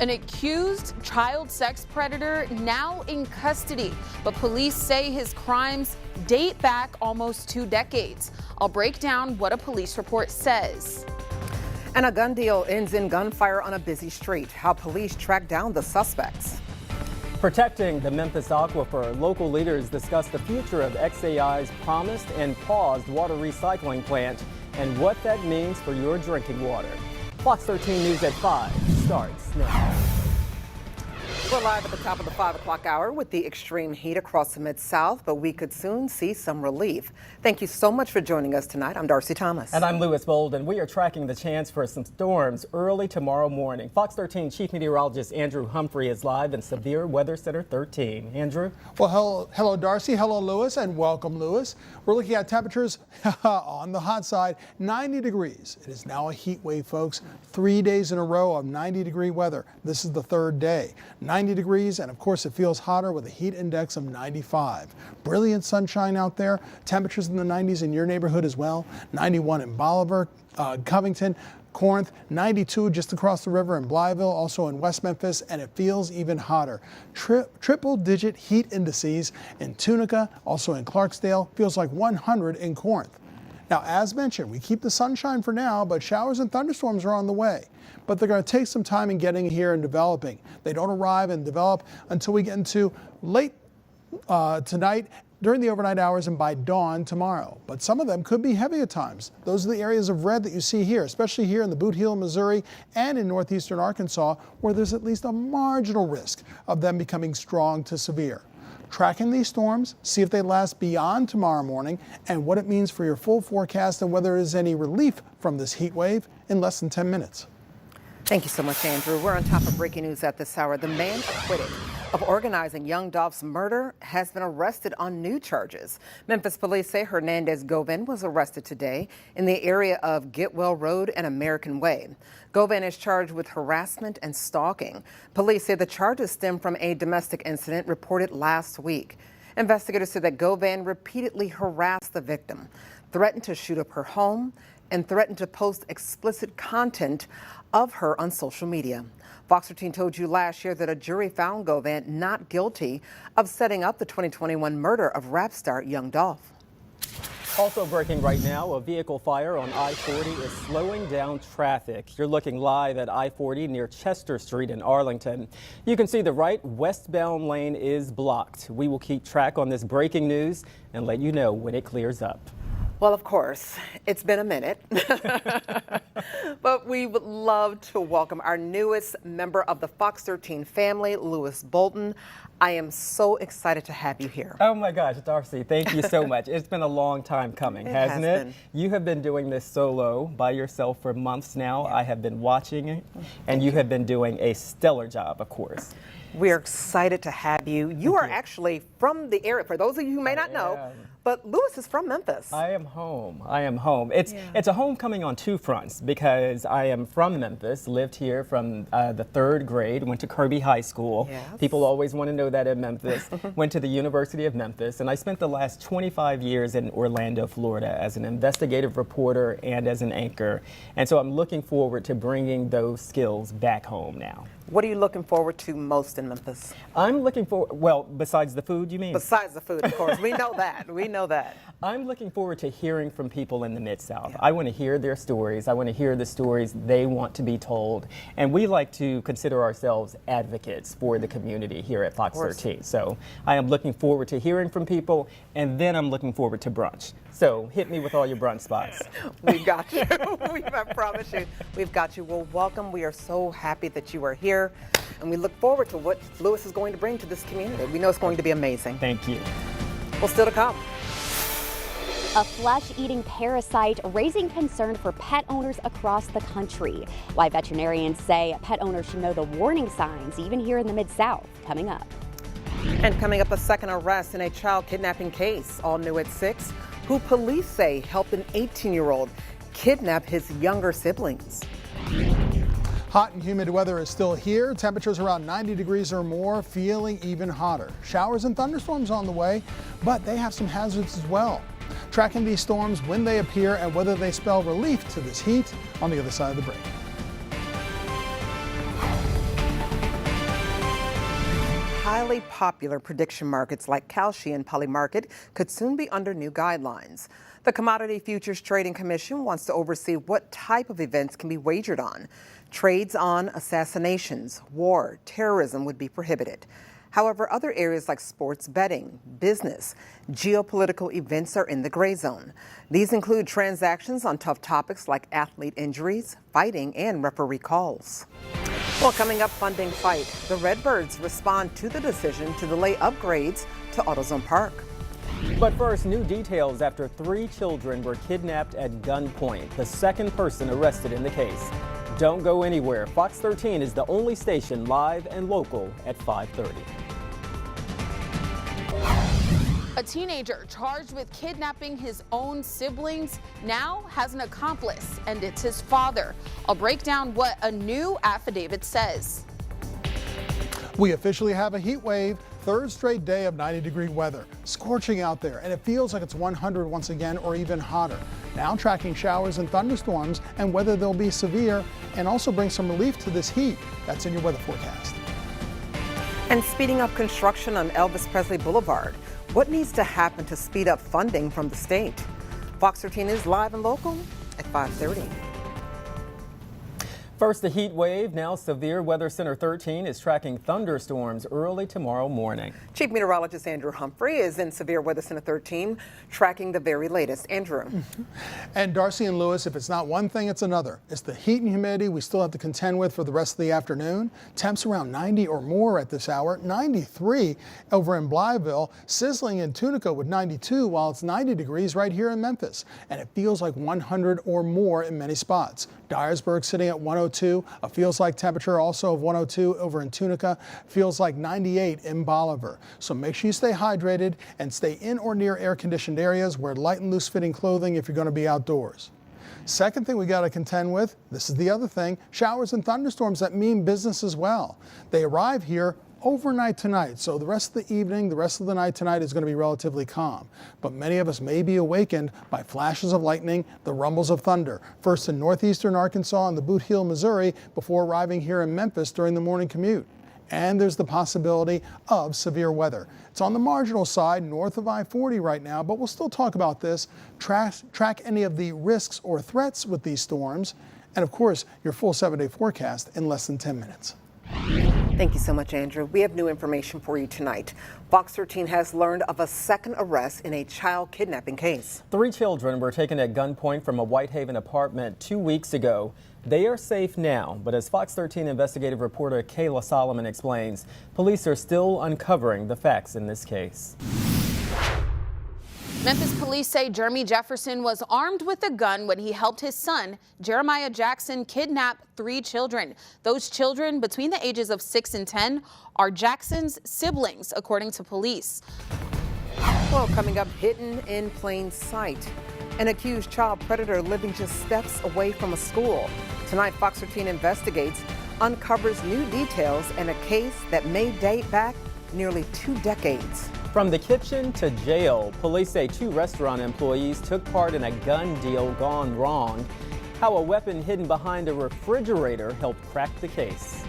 An accused child sex predator now in custody, but police say his crimes date back almost 2 decades. I'll break down what a police report says. And a gun deal ends in gunfire on a busy street. How police track down the suspects. Protecting the Memphis aquifer, local leaders discuss the future of XAI's promised and paused water recycling plant and what that means for your drinking water. Fox 13 News at 5 starts now. We're live at the top of the 5 o'clock hour with the extreme heat across the Mid-South, but we could soon see some relief. Thank you so much for joining us tonight. I'm Darcy Thomas. And I'm Bolden. We are tracking the chance for some storms early tomorrow morning. Fox 13 Chief Meteorologist Andrew Humphrey is live in Severe Weather Center 13. Andrew? Well, hello Darcy, hello Lewis, and welcome Lewis. We're looking at temperatures on the hot side, 90 degrees. It is now a heat wave, folks. 3 days in a row of 90-degree weather. This is the third day. 90 degrees, and of course it feels hotter with a heat index of 95. Brilliant sunshine out there. Temperatures in the 90s in your neighborhood as well. 91 in Bolivar, Covington, Corinth, 92 just across the river in Blytheville, also in West Memphis, and it feels even hotter. Triple-digit heat indices in Tunica, also in Clarksdale, feels like 100 in Corinth. Now, as mentioned, we keep the sunshine for now, but showers and thunderstorms are on the way. But they're going to take some time in getting here and developing. They don't arrive and develop until we get into late tonight, during the overnight hours, and by dawn tomorrow. But some of them could be heavy at times. Those are the areas of red that you see here, especially here in the Boot Heel, Missouri, and in northeastern Arkansas, where there's at least a marginal risk of them becoming strong to severe. Tracking these storms, see if they last beyond tomorrow morning, and what it means for your full forecast and whether there is any relief from this heat wave in less than 10 minutes. Thank you so much, Andrew. We're on top of breaking news at this hour. The man acquitted of organizing young Dolph's murder has been arrested on new charges. Memphis police say Hernandez Govan was arrested today in the area of Getwell Road and American Way. Govan is charged with harassment and stalking. Police say the charges stem from a domestic incident reported last week. Investigators said that Govan repeatedly harassed the victim, threatened to shoot up her home, and threatened to post explicit content of her on social media. Fox 13 told you last year that a jury found Govan not guilty of setting up the 2021 murder of rap star Young Dolph. Also breaking right now, a vehicle fire on I-40 is slowing down traffic. You're looking live at I-40 near Chester Street in Arlington. You can see the right westbound lane is blocked. We will keep track on this breaking news and let you know when it clears up. Well, of course, it's been a minute, but we would love to welcome our newest member of the Fox 13 family, Lewis Bolden. I am so excited to have you here. Oh my gosh, Darcy, thank you so much. It's been a long time coming, hasn't it? You have been doing this solo by yourself for months now. Yeah. I have been watching it, and you have been doing a stellar job, of course. We're excited to have you. You are actually from the area, for those of you who may not know, but Lewis is from Memphis. I am home. I am home. It's a homecoming on two fronts because I am from Memphis, lived here from the 3rd grade, went to Kirby High School. Yes. People always want to know that in Memphis. Went to the University of Memphis, and I spent the last 25 years in Orlando, Florida as an investigative reporter and as an anchor. And so I'm looking forward to bringing those skills back home now. What are you looking forward to most in Memphis? I'm looking for, well, besides the food, you mean? Besides the food, of course. We know that. We know that. I'm looking forward to hearing from people in the Mid-South. I want to hear their stories. I want to hear the stories they want to be told. And we like to consider ourselves advocates for the community here at Fox 13. So I am looking forward to hearing from people, and then I'm looking forward to brunch. So hit me with all your brunch spots. We got you. I promise you, we've got you. Well, welcome. We are so happy that you are here, and we look forward to what Lewis is going to bring to this community. We know it's going to be amazing. Thank you. Well, still to come. A flesh-eating parasite raising concern for pet owners across the country. Why veterinarians say pet owners should know the warning signs, even here in the Mid-South. Coming up. And coming up, a second arrest in a child kidnapping case. All new at 6. Who police say helped an 18-year-old kidnap his younger siblings. Hot and humid weather is still here. Temperatures around 90 degrees or more, feeling even hotter. Showers and thunderstorms on the way, but they have some hazards as well. Tracking these storms, when they appear, and whether they spell relief to this heat on the other side of the break. highly popular prediction markets like Kalshi and Polymarket could soon be under new guidelines. The Commodity Futures Trading Commission wants to oversee what type of events can be wagered on. Trades on assassinations, war, terrorism would be prohibited. However, other areas like sports betting, business, geopolitical events are in the gray zone. These include transactions on tough topics like athlete injuries, fighting, and referee calls. Well, coming up, funding fight. The Redbirds respond to the decision to delay upgrades to AutoZone Park. But first, new details after 3 children were kidnapped at gunpoint. The second person arrested in the case. Don't go anywhere. Fox 13 is the only station live and local at 5:30. A teenager charged with kidnapping his own siblings now has an accomplice, and it's his father. I'll break down what a new affidavit says. We officially have a heat wave, third straight day of 90-degree weather. Scorching out there, and it feels like it's 100 once again or even hotter. Now tracking showers and thunderstorms and whether they'll be severe and also bring some relief to this heat. That's in your weather forecast. And speeding up construction on Elvis Presley Boulevard. What needs to happen to speed up funding from the state? Fox 13 is live and local at 5:30. First, the heat wave. Now, Severe Weather Center 13 is tracking thunderstorms early tomorrow morning. Chief Meteorologist Andrew Humphrey is in Severe Weather Center 13, tracking the very latest. Andrew. And Darcy and Lewis, if it's not one thing, it's another. It's the heat and humidity we still have to contend with for the rest of the afternoon. Temps around 90 or more at this hour. 93 over in Blytheville, sizzling in Tunica with 92, while it's 90 degrees right here in Memphis. And it feels like 100 or more in many spots. Dyersburg sitting at 102, a feels like temperature also of 102 over in Tunica, feels like 98 in Bolivar. So make sure you stay hydrated and stay in or near air-conditioned areas. Wear light and loose-fitting clothing if you're going to be outdoors. Second thing we got to contend with, this is the other thing, showers and thunderstorms that mean business as well. They arrive here overnight tonight, so the rest of the evening, the rest of the night tonight is going to be relatively calm. But many of us may be awakened by flashes of lightning, the rumbles of thunder, first in northeastern Arkansas and the Boot Heel, Missouri, before arriving here in Memphis during the morning commute. And there's the possibility of severe weather. It's on the marginal side north of I-40 right now, but we'll still talk about this, track any of the risks or threats with these storms, and of course, your full 7-day forecast in less than 10 minutes. Thank you so much, Andrew. We have new information for you tonight. Fox 13 has learned of a second arrest in a child kidnapping case. 3 children were taken at gunpoint from a Whitehaven apartment 2 weeks ago. They are safe now, but as Fox 13 investigative reporter Kayla Solomon explains, police are still uncovering the facts in this case. Memphis police say Jeremy Jefferson was armed with a gun when he helped his son, Jeremiah Jackson, kidnap 3 children. Those children between the ages of 6 and 10 are Jackson's siblings, according to police. Well, coming up, hidden in plain sight. An accused child predator living just steps away from a school. Tonight, Fox 13 investigates, uncovers new details in a case that may date back nearly 2 decades. From the kitchen to jail, police say 2 restaurant employees took part in a gun deal gone wrong. How a weapon hidden behind a refrigerator helped crack the case.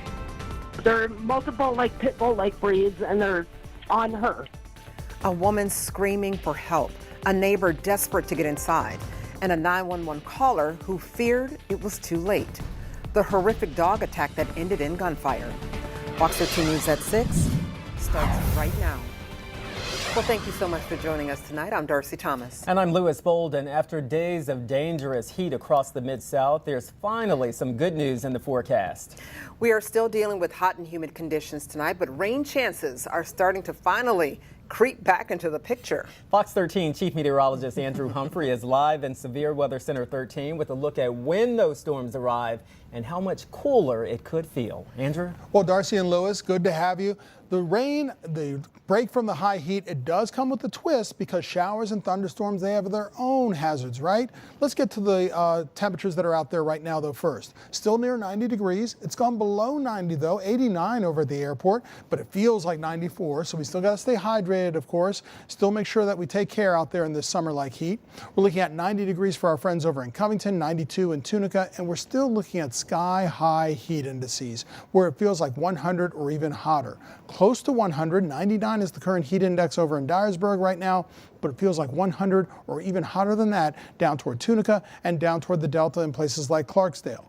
There are multiple pit bull breeds, and they're on her. A woman screaming for help, a neighbor desperate to get inside, and a 911 caller who feared it was too late. The horrific dog attack that ended in gunfire. Fox 13 News at 6 starts right now. Well, thank you so much for joining us tonight. I'm Darcy Thomas. And I'm Lewis Bolden. After days of dangerous heat across the Mid-South, there's finally some good news in the forecast. We are still dealing with hot and humid conditions tonight, but rain chances are starting to finally creep back into the picture. Fox 13 Chief Meteorologist Andrew Humphrey is live in Severe Weather Center 13 with a look at when those storms arrive and how much cooler it could feel. Andrew? Well, Darcy and Lewis, good to have you. The rain, the break from the high heat, it does come with a twist because showers and thunderstorms, they have their own hazards, right? Let's get to the temperatures that are out there right now, though, first. Still near 90 degrees. It's gone below 90, though, 89 over at the airport, but it feels like 94, so we still got to stay hydrated, of course. Still make sure that we take care out there in this summer-like heat. We're looking at 90 degrees for our friends over in Covington, 92 in Tunica, and we're still looking at sky-high heat indices where it feels like 100 or even hotter. close to 100. 99 is the current heat index over in Dyersburg right now, but it feels like 100 or even hotter than that down toward Tunica and down toward the Delta in places like Clarksdale.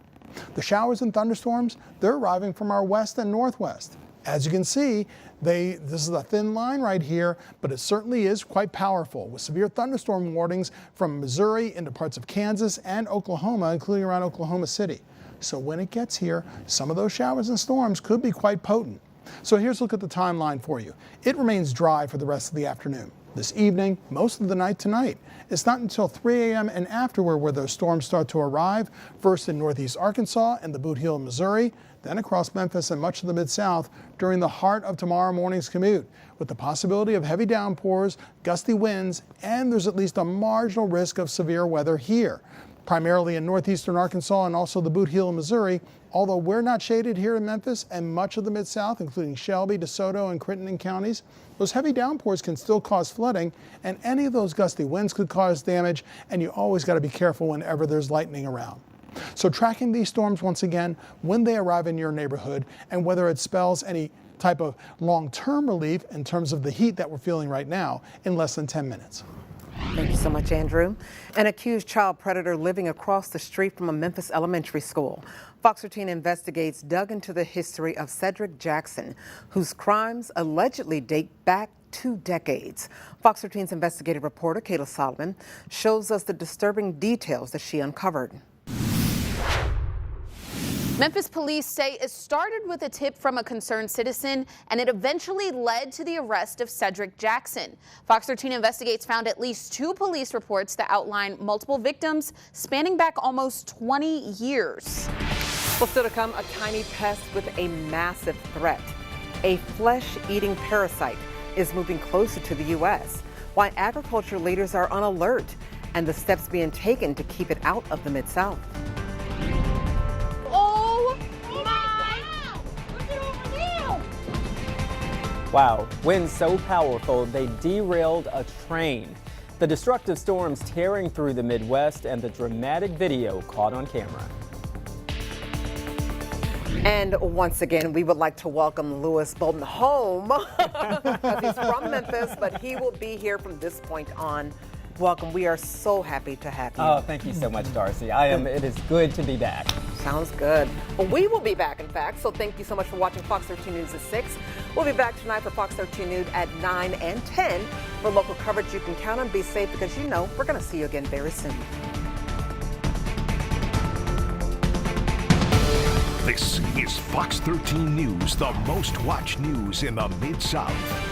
The showers and thunderstorms, they're arriving from our west and northwest. As you can see, this is a thin line right here, but it certainly is quite powerful, with severe thunderstorm warnings from Missouri into parts of Kansas and Oklahoma, including around Oklahoma City. So when it gets here, some of those showers and storms could be quite potent. So here's a look at the timeline for you. It remains dry for the rest of the afternoon. This evening, most of the night tonight. It's not until 3 a.m. and afterward where those storms start to arrive, first in northeast Arkansas and the Boot Heel, Missouri, then across Memphis and much of the Mid-South during the heart of tomorrow morning's commute, with the possibility of heavy downpours, gusty winds, and there's at least a marginal risk of severe weather here, primarily in northeastern Arkansas and also the Boot Heel, Missouri, although we're not shaded here in Memphis and much of the Mid-South, including Shelby, DeSoto, and Crittenden counties. Those heavy downpours can still cause flooding, and any of those gusty winds could cause damage, and you always got to be careful whenever there's lightning around. So tracking these storms once again, when they arrive in your neighborhood, and whether it spells any type of long-term relief in terms of the heat that we're feeling right now in less than 10 minutes. Thank you so much, Andrew. An accused child predator living across the street from a Memphis elementary school. Fox 13 Investigates dug into the history of Cedric Jackson, whose crimes allegedly date back 2 decades. Fox 13's investigative reporter, Kayla Solomon, shows us the disturbing details that she uncovered. Memphis police say it started with a tip from a concerned citizen, and it eventually led to the arrest of Cedric Jackson. Fox 13 Investigates found at least 2 police reports that outline multiple victims spanning back almost 20 years. Well, still to come, a tiny pest with a massive threat. A flesh-eating parasite is moving closer to the U.S. Why agriculture leaders are on alert and the steps being taken to keep it out of the Mid-South. Wow, winds so powerful they derailed a train. The destructive storms tearing through the Midwest and the dramatic video caught on camera. And once again, we would like to welcome Louis Bolden home because he's from Memphis, but he will be here from this point on. Welcome. We are so happy to have you. Oh, thank you so much, Darcy. It is good to be back. Sounds good. Well, we will be back, in fact, so thank you so much for watching Fox 13 News at 6. We'll be back tonight for Fox 13 News at 9 and 10 for local coverage you can count on. Be safe because you know we're going to see you again very soon. This is Fox 13 News, the most watched news in the Mid-South.